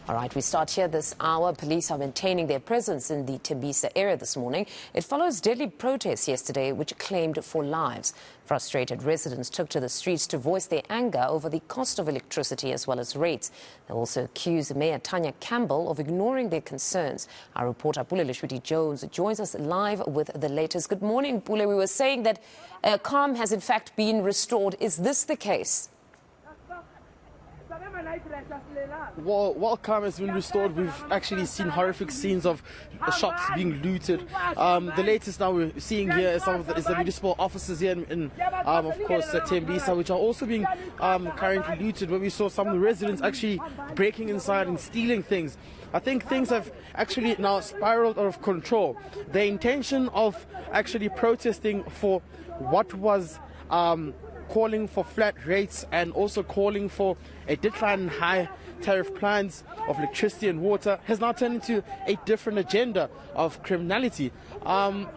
All right, we start here this hour. Police are maintaining their presence in the Tembisa area this morning. It follows deadly protests yesterday which claimed 4 lives. Frustrated residents took to the streets to voice their anger over the cost of electricity as well as rates. They also accused Mayor Tanya Campbell of ignoring their concerns. Our reporter Pule Letshwiti-Jones joins us live with the latest. Good morning, Pule. We were saying that calm has in fact been restored. Is this the case? While calm has been restored, we've actually seen horrific scenes of shops being looted. The latest now we're seeing here is is the municipal offices here in of course, Tembisa, which are also being currently looted, where we saw some of the residents actually breaking inside and stealing things. I think things have actually now spiraled out of control. The intention of actually protesting for what was calling for flat rates and also calling for a decline in high tariff plans of electricity and water has now turned into a different agenda of criminality. I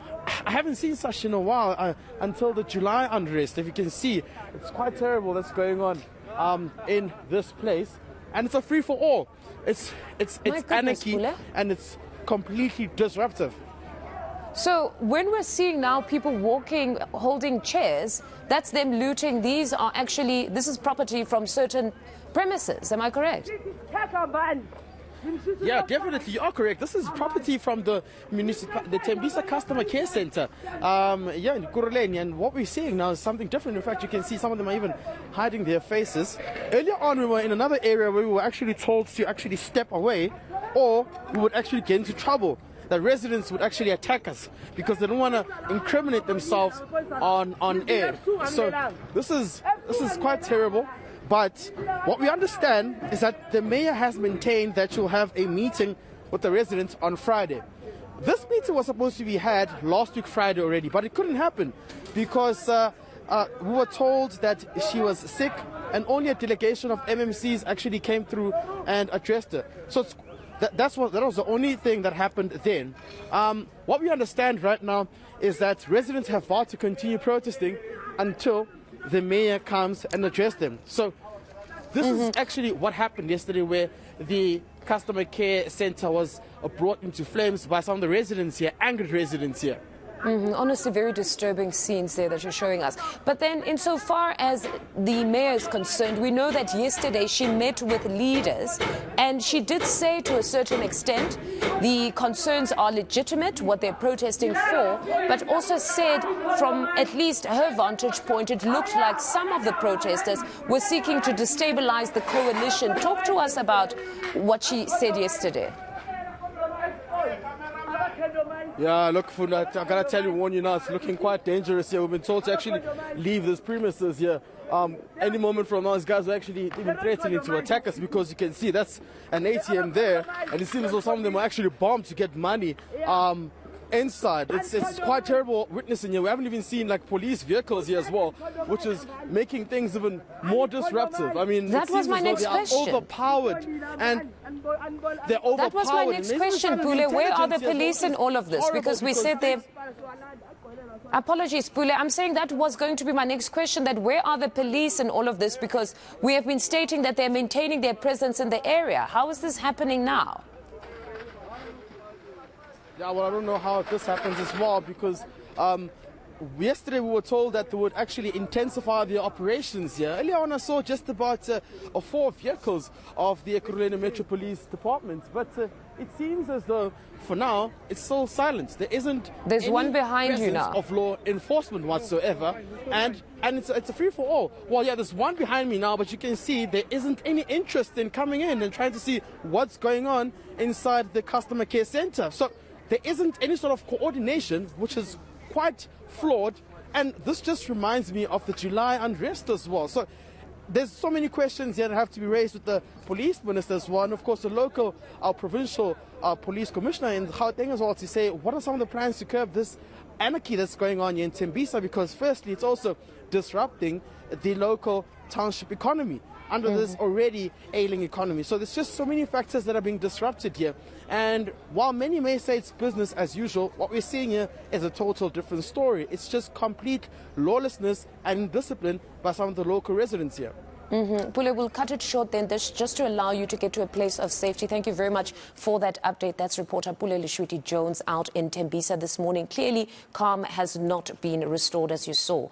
haven't seen such in a while until the July unrest. If you can see, it's quite terrible that's going on in this place, and it's a free-for-all. It's anarchy, and it's completely disruptive. So when we're seeing now people walking, holding chairs, that's them looting. This is property from certain premises. Am I correct? Yeah, definitely, you are correct. This is property from the Tembisa Customer Care Center, in Kuruleni, and what we're seeing now is something different. In fact, you can see some of them are even hiding their faces. Earlier on, we were in another area where we were actually told to actually step away, or we would actually get into trouble. The residents would actually attack us because they don't want to incriminate themselves on air. So this is quite terrible. But what we understand is that the mayor has maintained that she'll have a meeting with the residents on Friday. This meeting was supposed to be had last week Friday already, but it couldn't happen because we were told that she was sick, and only a delegation of MMCs actually came through and addressed her. So that was the only thing that happened then. What we understand right now is that residents have vowed to continue protesting until the mayor comes and addresses them. So this is actually what happened yesterday, where the customer care center was brought into flames by some of the residents here, angry residents here. Honestly, very disturbing scenes there that you're showing us. But then, insofar as the mayor is concerned, we know that yesterday she met with leaders, and she did say to a certain extent the concerns are legitimate, what they're protesting for, but also said from at least her vantage point, it looked like some of the protesters were seeking to destabilize the coalition. Talk to us about what she said yesterday. Yeah, look, Funda, I gotta tell you, warn you now, it's looking quite dangerous here. We've been told to actually leave this premises here. Any moment from now, these guys are actually even threatening to attack us, because you can see that's an ATM there, and it seems as though some of them are actually bombed to get money inside. It's quite terrible witnessing here. We haven't even seen like police vehicles here as well, which is making things even more disruptive. I mean, that was my next question. They are overpowered, and they're overpowered. That was my next question, Pule. Where are the police in all of this? Because we said they've... Apologies, Pule. I'm saying that was going to be my next question, that where are the police in all of this? Because we have been stating that they're maintaining their presence in the area. How is this happening now? Yeah, well, I don't know how this happens as well, because yesterday we were told that they would actually intensify the operations here. Earlier on I saw just about 4 vehicles of the Ekurhuleni Metro Police Department, but it seems as though for now it's still silent. There's one behind you now of law enforcement whatsoever, and it's a free-for-all. Well, yeah, there's one behind me now, but you can see there isn't any interest in coming in and trying to see what's going on inside the customer care center. So there isn't any sort of coordination, which is quite flawed, and this just reminds me of the July unrest as well. So there's so many questions here that have to be raised with the police minister as well, and of course the local, provincial police commissioner in Gauteng as well, to say what are some of the plans to curb this anarchy that's going on here in Tembisa, because firstly it's also disrupting the local township economy under this already ailing economy. So there's just so many factors that are being disrupted here. And while many may say it's business as usual, what we're seeing here is a total different story. It's just complete lawlessness and indiscipline by some of the local residents here. Pule, we'll cut it short then, this just to allow you to get to a place of safety. Thank you very much for that update. That's reporter Pule Letshwiti-Jones out in Tembisa this morning. Clearly, calm has not been restored, as you saw.